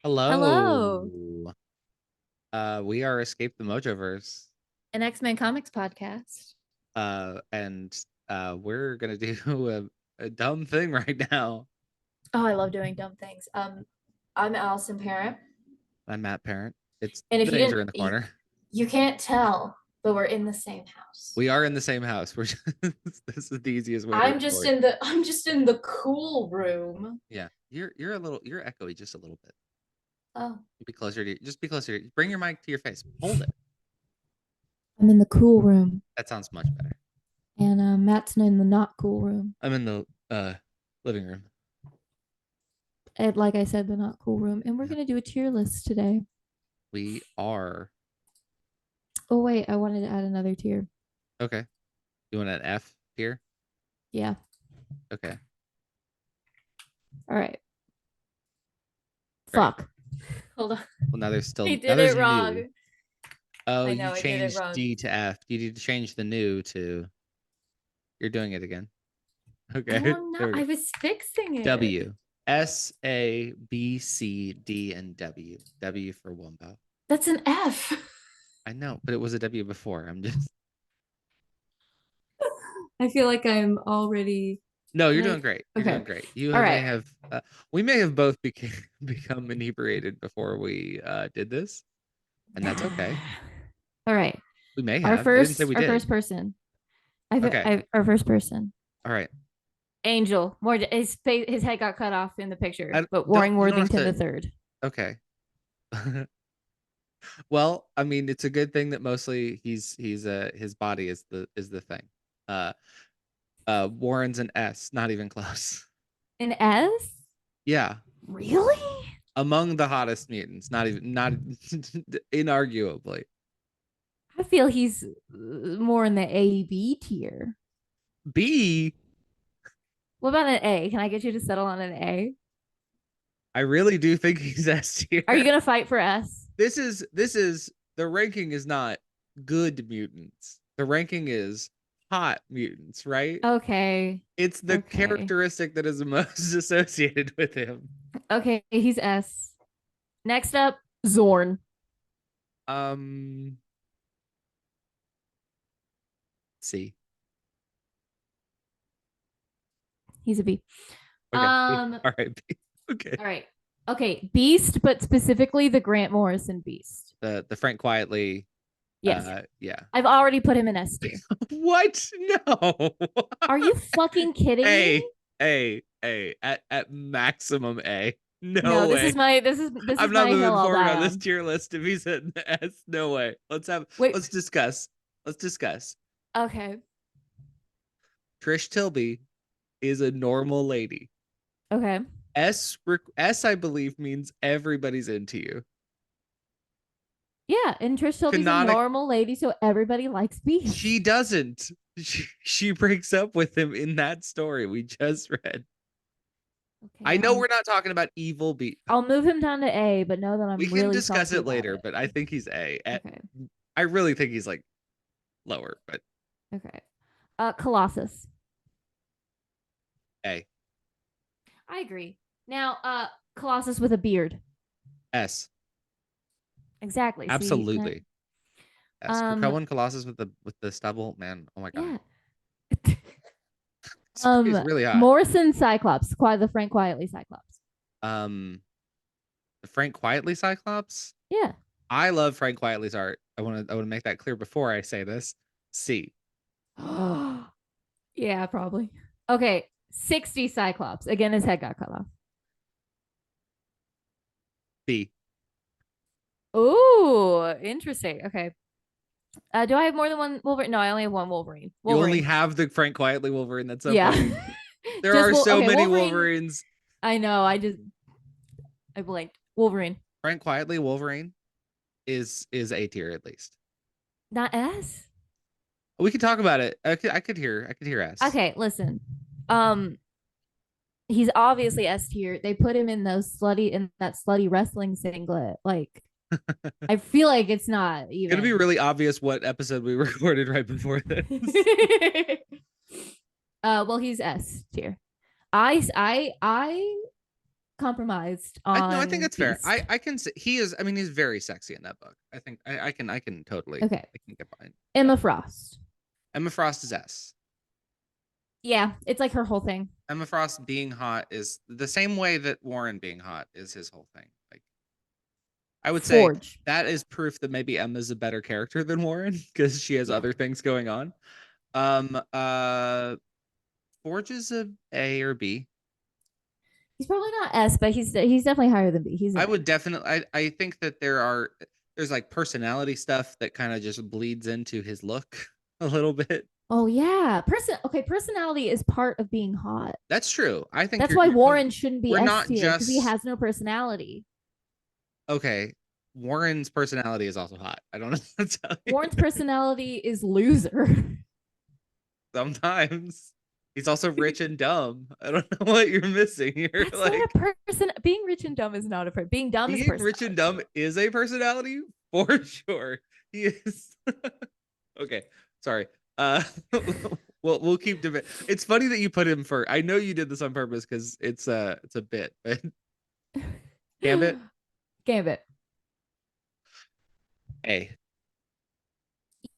Hello, Hello. We are Escape the Mojoverse. an X-Men comics podcast. And we're gonna do a dumb thing right now. Oh, I love doing dumb things. I'm Allison Parent, I'm Matt Parent. It's and if the you names are didn't, in the corner. you can't tell, but we're in the same house. We are in the same house. We're just, this is the easiest way to I'm just record. in the I'm just in the cool room. Yeah, you're you're echoey just a little bit. Oh, Be closer to be closer. Bring your mic to your face. Hold it. I'm in the cool room, That sounds much better. and Matt's in the not cool room. I'm in the living room. And like I said, the not cool room, and we're gonna do a tier list today. We are Oh wait, I wanted to add another tier. okay. You want an F here? Yeah. Okay. All right. Great. Fuck. Hold on. Well, now there's still I now did there's it wrong. new. Oh, I know you I did it changed wrong. D to F. You need to change the new to. You're doing it again. Okay. Oh There no, we I go. was fixing it. W. S A B C D and W. W for Wumbo. That's an F. I know, but it was a W before. I'm just. I feel like I'm already No, you're like doing great. You're okay. doing great. You All may right. have. We may have both become inebriated before we did this, and that's okay. All right. We may Our have. I didn't say first we our did. first person. Okay. Our first person. All right. Angel. More his head got cut off in the picture, but Don't. Warren You don't have Worthington to. the third. Okay. Well, I mean, it's a good thing that mostly his body is the thing. Uh Warren's an S, not even close. An S? Yeah. Really? Among the hottest mutants, not inarguably. I feel he's more in the A B tier. B, What about an A? Can I get you to settle on an A? I really do think he's S tier. Are you gonna fight for S? This is the ranking is not good mutants. The ranking is hot mutants, right? Okay. It's the Okay. characteristic that is most associated with him. Okay, he's S. Next up, Zorn. C. He's a B. Okay. All All right. Okay. right. Okay, Beast, but specifically the Grant Morrison Beast. The Frank Quietly. Yes. Yeah. I've already put him in S tier. What? No. Are you fucking kidding me? A. At maximum A. No, Way. this is I'm my not moving hill I'll forward die on this on. tier list if he's at S. No way. Wait. Let's discuss. Okay. Trish Tilby is a normal lady. Okay. S I believe means everybody's into you. Yeah, and Trish Tilby's a normal lady, so everybody likes Beast. She doesn't. She breaks up with him in that story we just read. Okay, I know we're not talking about evil Beast. I'll move him down to A, but know that I'm really. We can discuss it later, but I think he's A. Okay. I really think he's like lower, but okay. Colossus. A. I agree. Now, Colossus with a beard. S. Exactly. Absolutely. S. Krakoan Colossus with the stubble, man. Oh my god. Yeah. It's really hot. Morrison Cyclops, the Frank Quietly Cyclops. The Frank Quietly Cyclops? Yeah. I love Frank Quietly's art. I want to make that clear before I say this. C. Yeah, probably. Okay, 60 Cyclops. Again, his head got cut off. B. Ooh, interesting. Okay. Do I have more than one Wolverine? No, I only have one Wolverine. You only have the Frank Quietly Wolverine. That's so funny. There are so many Wolverines. I know. I blanked. Wolverine. Frank Quietly Wolverine is A tier at least. Not S. We could talk about it. I could hear S. Okay, listen. He's obviously S tier. They put him in that slutty wrestling singlet. Like, I feel like it's not even. It's gonna be really obvious what episode we recorded right before this. Well, he's S tier. I compromised I think on it's fair. Beast. I can say he is. I mean, he's very sexy in that book. I think I can totally Okay. I can get behind that. Emma Frost. Emma Frost is S. Yeah, it's like her whole thing. Emma Frost being hot is the same way that Warren being hot is his whole thing. Like I would say Forge. that is proof that maybe Emma's a better character than Warren because she has Yeah. other things going on. Um Forge is a or B. He's probably not S, but he's definitely higher than B. He's I an A. would definitely I think that there's like personality stuff that kind of just bleeds into his look a little bit. Oh yeah. Personality is part of being hot. That's true. I think That's why you're Warren shouldn't be we're S not tier because he just has no personality. okay. Warren's personality is also hot. I don't know what to tell you. Warren's personality is loser. Sometimes he's also rich and dumb. I don't know what you're missing here. That's not Like a person. Being rich and dumb is not a person. Being dumb is being rich and personality. dumb is a personality for sure. He is. Okay, sorry. Uh, we'll keep debating. It's funny that you put him first. I know you did this on purpose because it's a bit, but Gambit, Gambit. A,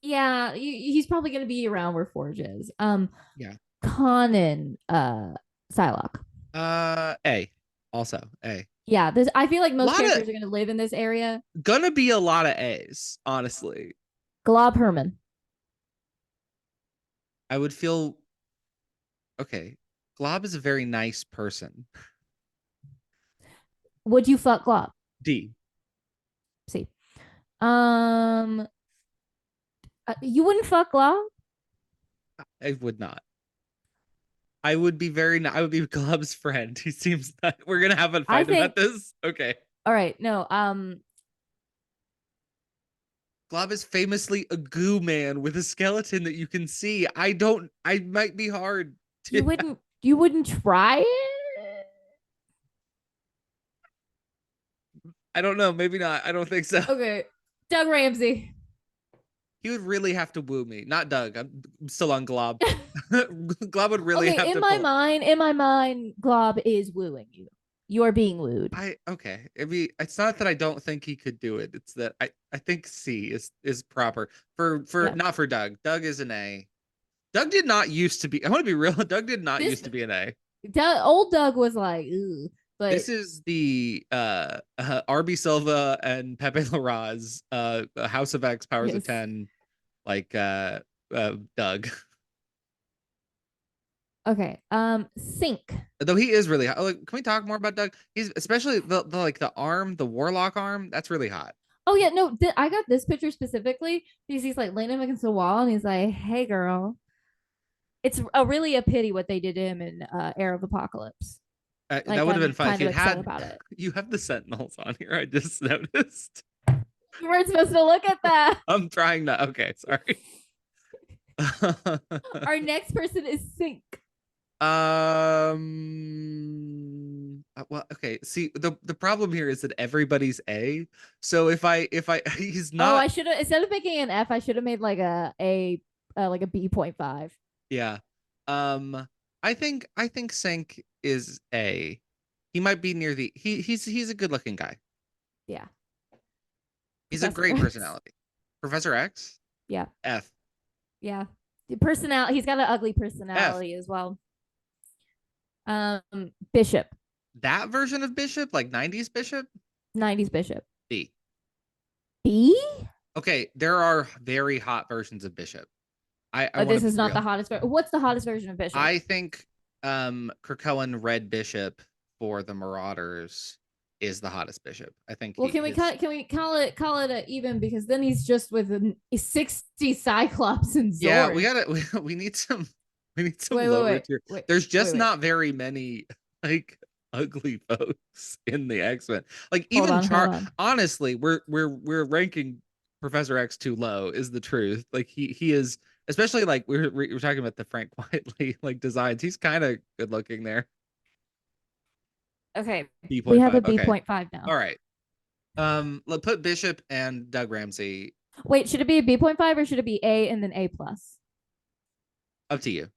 Yeah, he's probably going to be around where Forge is. yeah, Conan, Psylocke. A, also A. Yeah, this I feel like A most lot of characters are going to live in this area. gonna be a lot of A's, honestly. Glob Herman. I would feel okay. Glob is a very nice person. Would you fuck Glob? D. See. Um, you wouldn't fuck Glob? I would not. I would be I would be Glob's friend. He seems that we're gonna have a I fight about think. this. Okay. All right, no. Glob is famously a goo man with a skeleton that you can see. I might be hard You to wouldn't. You wouldn't try it. I don't know, maybe not. I don't think so. Okay, Doug Ramsey. He would really have to woo me. Not Doug. I'm still on Glob. Glob would really Okay, have in to my pull. mind, in my mind, Glob is wooing you. You are being wooed. I okay. I mean, it's not that I don't think he could do it. It's that I think C is proper for Yeah. not for Doug. Doug is an A. Doug did not used to be. I want to be real. Doug did not This used to be an A. old Doug was like, ooh, but This is the RB Silva and Pepe Larraz House of X Powers of yes. 10 like Doug. Okay. Sync. Though he is really hot. Like, can we talk more about Doug? He's especially the like the arm, the warlock arm. That's really hot. Oh yeah, no, I got this picture specifically because he's like leaning against the wall and he's like, "Hey, girl." It's really a pity what they did to him in Air of Apocalypse. That Like would have been I'm fun if kind of you'd upset had. about it. You have the Sentinels on here. I just noticed. You weren't supposed to look at that. I'm trying not. Okay, sorry. Our next person is Sync. Well, okay. See, the problem here is that everybody's A. So if I he's Oh, not. I should have instead of making an F, I should have made like a like a B.5. Yeah. I think Sync is A. He might be near the he's a good looking guy. Yeah. He's a Professor great X. personality. Professor X? Yeah. F. Yeah. The personality. He's got an ugly F. personality as well. Bishop. That version of Bishop, like 90s Bishop? 90s Bishop. B. B? Okay, there are very hot versions of Bishop. I But want this to be is not real. the hottest version. What's the hottest version of Bishop? I think Krakoan Red Bishop for the Marauders is the hottest bishop. I think Well, can we call it a even because then he's just with a 60 Cyclops and Zord. Yeah, we need some lower tier. There's just not very many like ugly folks in the X-Men. Like even honestly, we're ranking Professor X too low is the truth. Like he is especially like we're talking about the Frank Quietly like designs. He's kind of good looking there. Okay. B.5. We have a Okay. B.5 now. All right. Let's put Bishop and Doug Ramsey. Wait, should it be a B.5 or should it be A and then A plus? Up to you.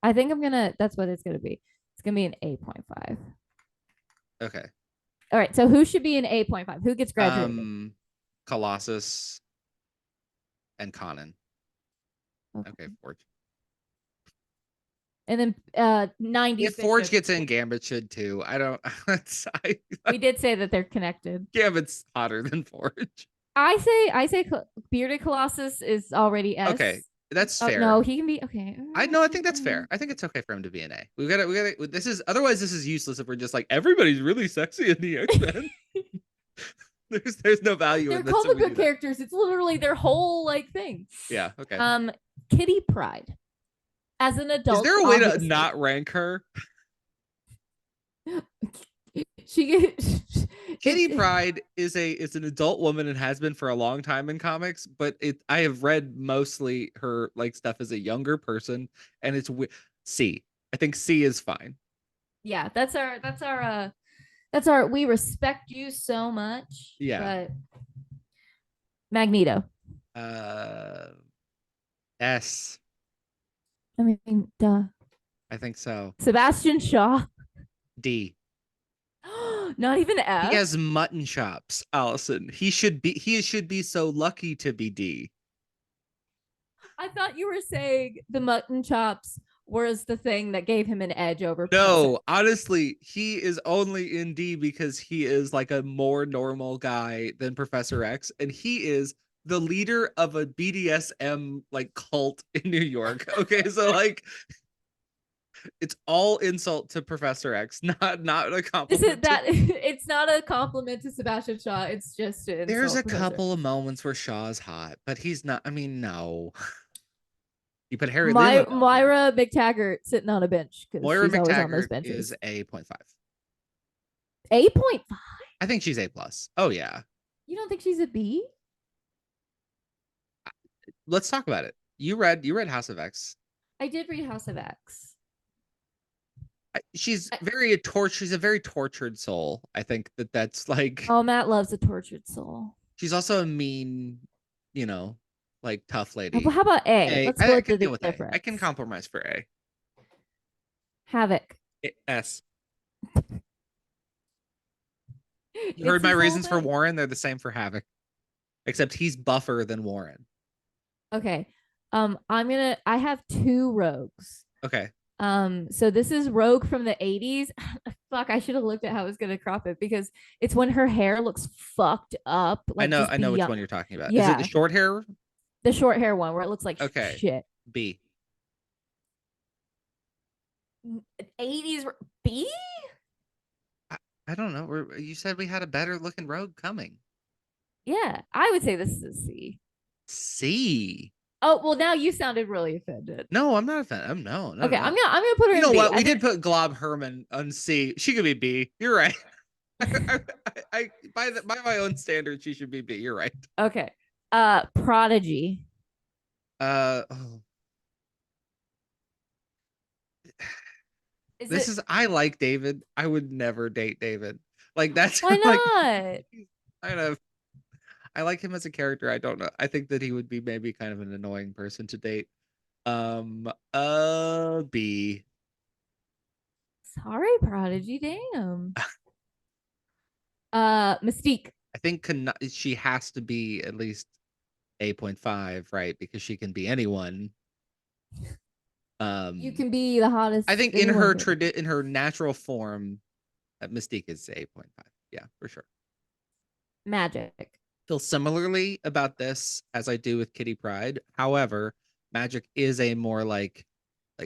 I think that's what it's gonna be. It's gonna be an A.5. Okay. All right. So who should be an 8.5? Who gets graduated? Colossus and Conan. Okay, Forge. And then 90s If Forge Bishop. gets in, Gambit should too. I don't. We did say that they're connected. Gambit's hotter than Forge. I say Bearded Colossus is already S. Okay, that's fair. No, he can be okay. I think that's fair. I think it's okay for him to be an A. We got to. This is otherwise this is useless if we're just like everybody's really sexy in the X-Men. there's no value they're in this. They're comic book characters. It's literally their whole like thing. Yeah. Okay. Kitty Pryde. As an adult, is there a way to not rank her? Kitty Pryde is an adult woman and has been for a long time in comics, but I have read mostly her like stuff as a younger person, and it's C. I think C is fine. Yeah, that's our we respect you so much. Yeah. But Magneto. S. I mean, duh. I think so. Sebastian Shaw. D. Not even F. He has mutton chops, Allison. He should be so lucky to be D. I thought you were saying the mutton chops was the thing that gave him an edge over. No, honestly, he is only in D because he is like a more normal guy than Professor X, and he is the leader of a BDSM like cult in New York. Okay, so like it's all insult to Professor X, not a compliment. It's not a compliment to Sebastian Shaw. It's just an there's a couple of moments where Shaw's hot, but he's not. I mean, no. You put Harry Moira McTaggart sitting on a bench because Moira she's always on those McTaggart benches. is A.5. 8.5? I think she's A+. Oh yeah. You don't think she's a B? Let's talk about it. You read House of X. I did read House of X. She's a very tortured soul. I think that's like. Oh, Matt loves a tortured soul. She's also a mean, like tough lady. How about A? Let's split the difference. I can compromise for A. Havoc. S. You heard my reasons for Warren. They're the same for Havoc, except he's buffer than Warren. Okay. I have 2 rogues. Okay. So this is Rogue from the 80s. Fuck, I should have looked at how I was gonna crop it because it's when her hair looks fucked up. Like I know which one you're talking about. Yeah. Is it the short hair? The short hair one where it looks like shit. B. 80s B? I don't know. You said we had a better looking Rogue coming. Yeah, I would say this is a C. C. Oh well, now you sounded really offended. No, I'm not offended. No. Okay, I'm gonna put her. You know what? We did put Glob Herman on C. She could be B. You're right. I by my own standards, she should be B. You're right. Okay. Prodigy. I like David. I would never date David. Like that's why not? Kind of. I like him as a character. I don't know. I think that he would be maybe kind of an annoying person to date. B. Sorry, Prodigy. Damn. Mystique. I think she has to be at least 8.5, right? Because she can be anyone. You can be the hottest. I think in her natural form, Mystique is 8.5. Yeah, for sure. Magic. Feel similarly about this as I do with Kitty Pryde. However, Magic is a more like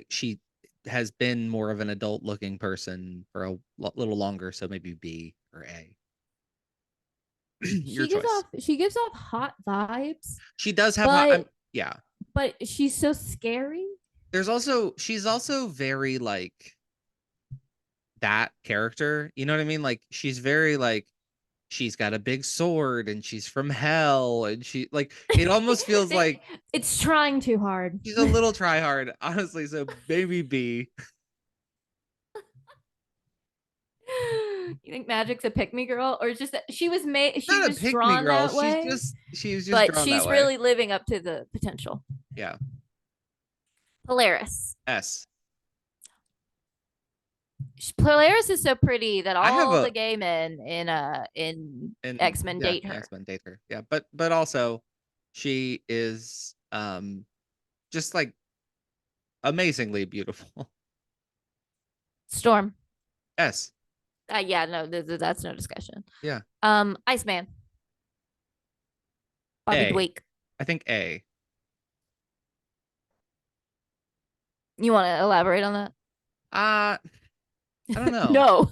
she has been more of an adult looking person for a little longer, so maybe B or A. She gives off hot vibes. She does have yeah. But she's so scary. She's also very like that character. You know what I mean? Like she's very like she's got a big sword and she's from hell and she like it almost feels like it's trying too hard. She's a little try hard, honestly. So maybe B. You think Magic's a pick me girl, or just that she was made? She was drawn that way. She's just but she's really living up to the potential. Yeah. Polaris. S. Polaris is so pretty that I have all the a gay men in and X-Men yeah, date her. X-Men date her. Yeah, but also she is just like amazingly beautiful. Storm. S. Yeah, no, that's no discussion. Yeah. Iceman. Bobby A. Dweck. I think A. You want to elaborate on that? I don't know. No.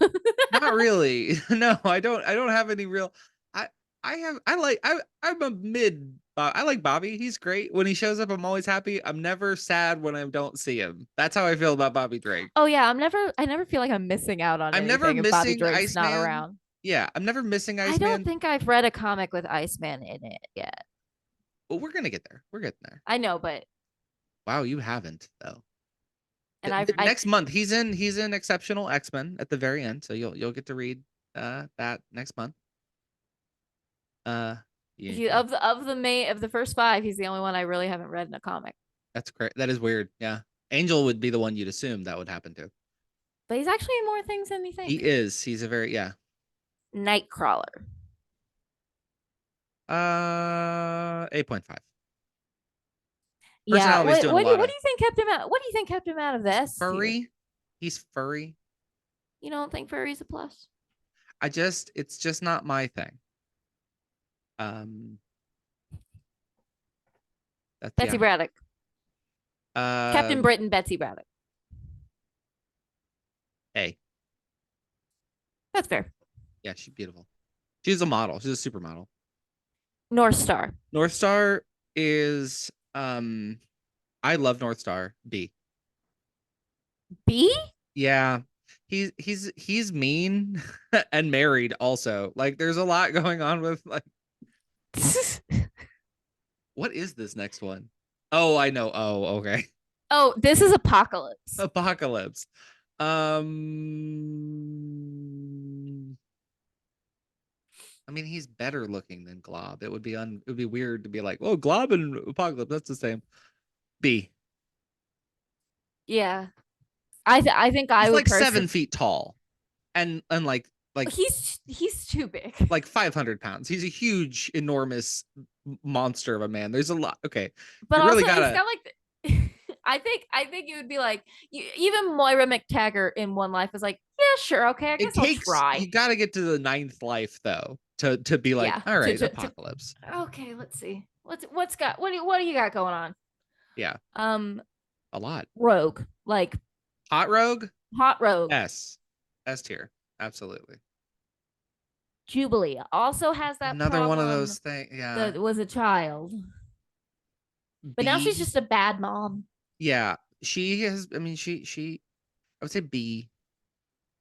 Not really. No, I don't have any real I I'm a mid I like Bobby. He's great. When he shows up, I'm always happy. I'm never sad when I don't see him. That's how I feel about Bobby Drake. Oh yeah, I never feel like I'm missing out on I'm never anything if Bobby missing Drake's not Iceman. around. Yeah, I'm never missing I don't Iceman. think I've read a comic with Iceman in it yet. Well, we're gonna get there. We're getting there. I know, but Wow, you haven't though. and I've I Next month he's in Exceptional X-Men at the very end, so you'll get to read that next month. Yeah, he of the first five, he's the only one I really haven't read in a comic. that's great. That is weird. Yeah, Angel would be the one you'd assume that would happen to. But he's actually in more things than we He think. is. He's a very yeah. Nightcrawler. 8.5. Yeah. Personality's doing a lot What of do you think kept him out? What do you think kept him out of this? furry. He's furry. You don't think furry's a plus? It's just not my thing. Um, that's Betsy yeah. Braddock. Captain Um, Britain, Betsy Braddock. A. That's fair. Yeah, she's beautiful. She's a model. She's a supermodel. North Star. North Star is I love North Star. B. B? Yeah. He's mean and married also. Like there's a lot going on with like what is this next one? Oh, I know. Oh, okay. Oh, this is Apocalypse. Apocalypse. I mean, he's better looking than Glob. It would be weird to be like, oh, Glob and Apocalypse, that's the same. B. Yeah. I think He's I would like 7 feet tall, and like he's too big. like 500 pounds. He's a huge, enormous monster of a man. There's a lot. Okay, But you also really it's gotta. kind of like I think it would be like even Moira McTaggart in One Life was like, yeah, sure, okay, I It guess I'll takes try. you got to get to the ninth life though to be like, Yeah. all right, Apocalypse. Okay, let's see. What do you got going on? Yeah, a lot. Rogue. Like Hot Rogue. Hot Rogue. S tier, absolutely. Jubilee also has that Another one of problem those things. Yeah, that was a child. But now she's B. just a bad mom. Yeah, she has. I mean, she. I would say B.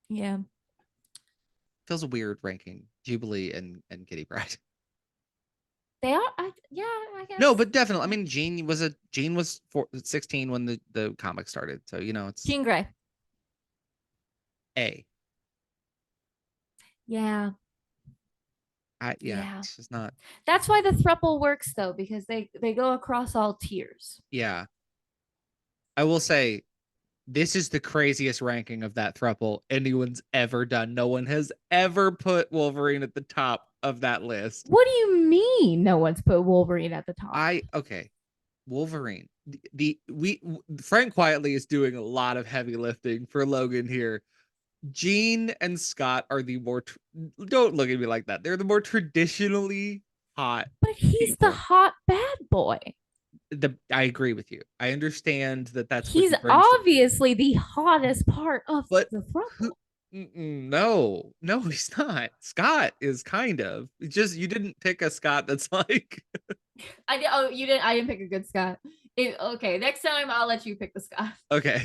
Yeah. Feels a weird ranking Jubilee and Kitty Pryde. They are yeah, I guess. No, but definitely. I mean, Jean was 16 when the comic started, so you know it's Jean Grey. A. Yeah. Yeah, it's just not. That's why the thruple works though, because they go across all tiers. Yeah, I will say this is the craziest ranking of that thruple anyone's ever done. No one has ever put Wolverine at the top of that list. What do you mean no one's put Wolverine at the top? Okay. Wolverine. Frank quietly is doing a lot of heavy lifting for Logan here. Jean and Scott are the more don't look at me like that. They're the more traditionally hot. But he's people. the hot bad boy. I agree with you. I understand that's he's obviously the hottest part of the throuple. No, he's not. Scott is kind of. It's just you didn't pick a Scott that's like you didn't. I didn't pick a good Scott. Okay, next time I'll let you pick the Scott. Okay.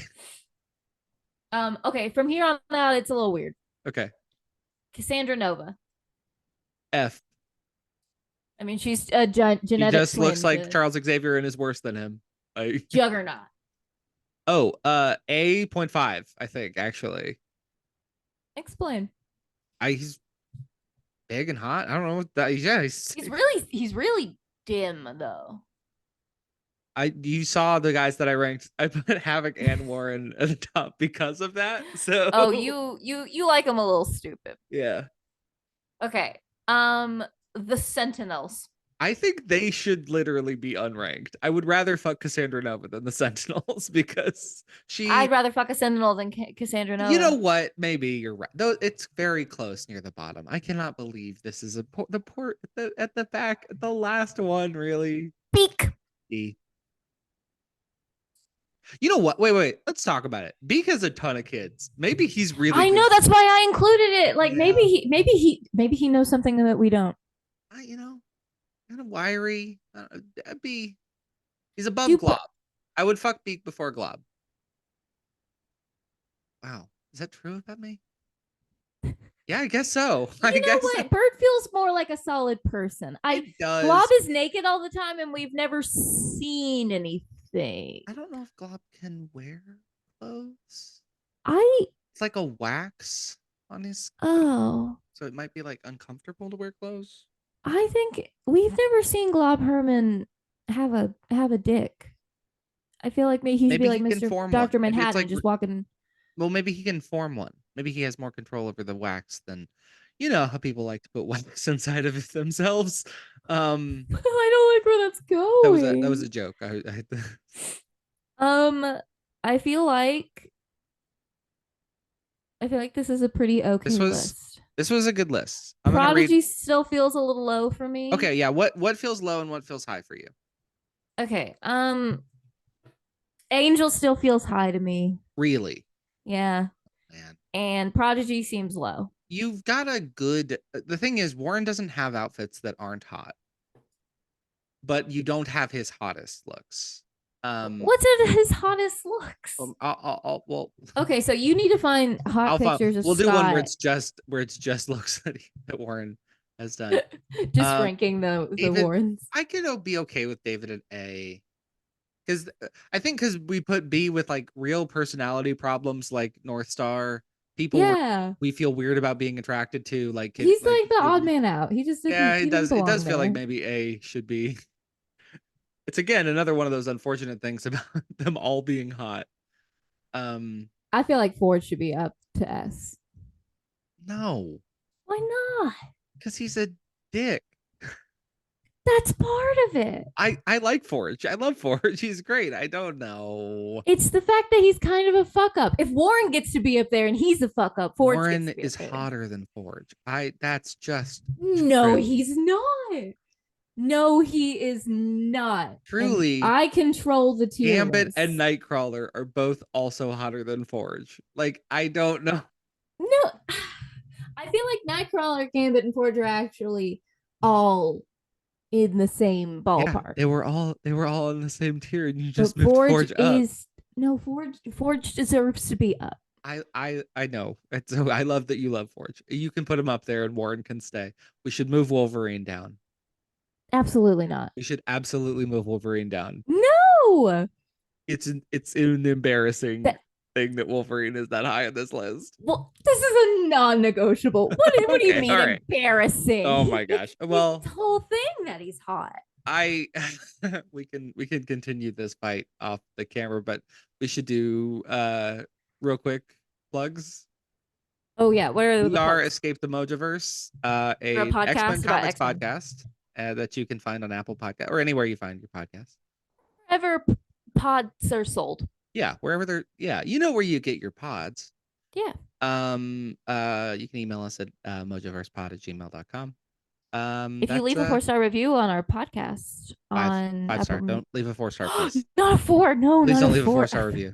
Okay, from here on out, it's a little weird. Okay. Cassandra Nova. F. I mean, she's a genetic. He just looks like Charles Xavier and is worse than him. Juggernaut. Oh, A.5, I think, actually. Explain. He's big and hot. I don't know what that. Yeah, he's really dim though. You saw the guys that I ranked. I put Havoc and Warren at the top because of that. So Oh, you like them a little stupid. Yeah. Okay. The Sentinels. I think they should literally be unranked. I would rather fuck Cassandra Nova than the Sentinels because I'd rather fuck a Sentinel than Cassandra Nova. You know what? Maybe you're right. Though it's very close near the bottom. I cannot believe this is the port at the back, the last one, really. Beak. You know what? Wait. Let's talk about it. Beak has a ton of kids. Maybe he's really. I know, that's why I included it. Like, yeah. maybe he knows something that we don't. Kind of wiry. He's above Glob. I would fuck Beak before Glob. Wow, is that true about me? Yeah, I guess so. You know what? Bird feels more like a solid person. Glob is naked all the time, and we've never seen anything. I don't know if Glob can wear clothes. It's like a wax on his. Oh. So it might be like uncomfortable to wear clothes. I think we've never seen Glob Herman have a dick. I feel like maybe he'd be like Mr. Dr. Manhattan, like, just walking. Well, maybe he can form one. Maybe he has more control over the wax than, how people like to put wax inside of themselves. I don't like where that's going. That was a joke. I feel like this is a pretty okay list. This was a good list. Prodigy still feels a little low for me. Okay, yeah. What feels low and what feels high for you? Okay. Angel still feels high to me. Really? Yeah. Man. And Prodigy seems low. You've got a good. The thing is, Warren doesn't have outfits that aren't hot, but you don't have his hottest looks. What's his hottest looks? Well. Okay, so you need to find hot pictures of We'll Scott. do one where it's just looks that Warren has done. Just ranking the Warrens. I could be okay with David at A. Because I think we put B with like real personality problems like North Star. People we feel weird about being attracted to. Like he's like the odd man out. He just it does feel like maybe A should be. It's again another one of those unfortunate things about them all being hot. I feel like Forge should be up to S. No. Why not? Because he's a dick. That's part of it. I like Forge. I love Forge. He's great. I don't know. It's the fact that he's kind of a fuck up. If Warren gets to be up there and he's a fuck up, Forge Warren is hotter than Forge. That's just no, he's not. No, he is not. Truly, and I control the tier Gambit list. and Nightcrawler are both also hotter than Forge. Like, I don't know. No, I feel like Nightcrawler, Gambit, and Forge are actually all in the same ballpark. Yeah, they were all in the same tier, and you just moved Forge up. Forge deserves to be up. I know. So I love that you love Forge. You can put him up there, and Warren can stay. We should move Wolverine down. Absolutely not. We should absolutely move Wolverine down. No. It's an embarrassing thing that Wolverine is that high on this list. Well, this is a non-negotiable. What do you mean embarrassing? Oh my gosh. Well, the whole thing that he's hot. We can continue this fight off the camera, but we should do real quick plugs. Oh yeah, what are we are Escape the Mojoverse, a X-Men comics podcast that you can find on Apple Podcast or anywhere you find your podcast. Wherever pods are sold. Yeah, wherever they're. Yeah, you know where you get your pods. Yeah. You can email us at mojoversepod@gmail.com. If you leave a 4-star review on our podcast on 5-star, don't leave a 4-star, please. Not a 4, no, please not don't a leave 4. A 4-star review.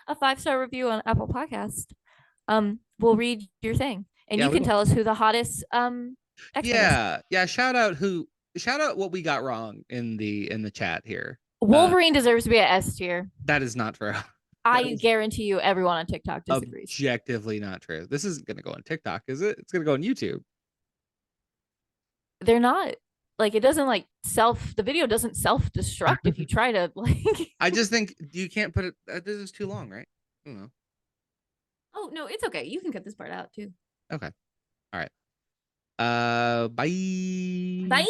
A 5-star review on Apple Podcast. We'll read your thing, and you can tell us who the hottest X-Men is. Shout out what we got wrong in the chat here. Wolverine deserves to be at S tier. That is not true. I guarantee you everyone on TikTok disagrees. Objectively not true. This isn't going to go on TikTok, is it? It's going to go on YouTube. They're not. Like, it doesn't the video doesn't self-destruct if you try to I just think you can't put it. This is too long, right? I don't know. Oh, no, it's okay. You can cut this part out too. Okay. All right. Bye. Bye.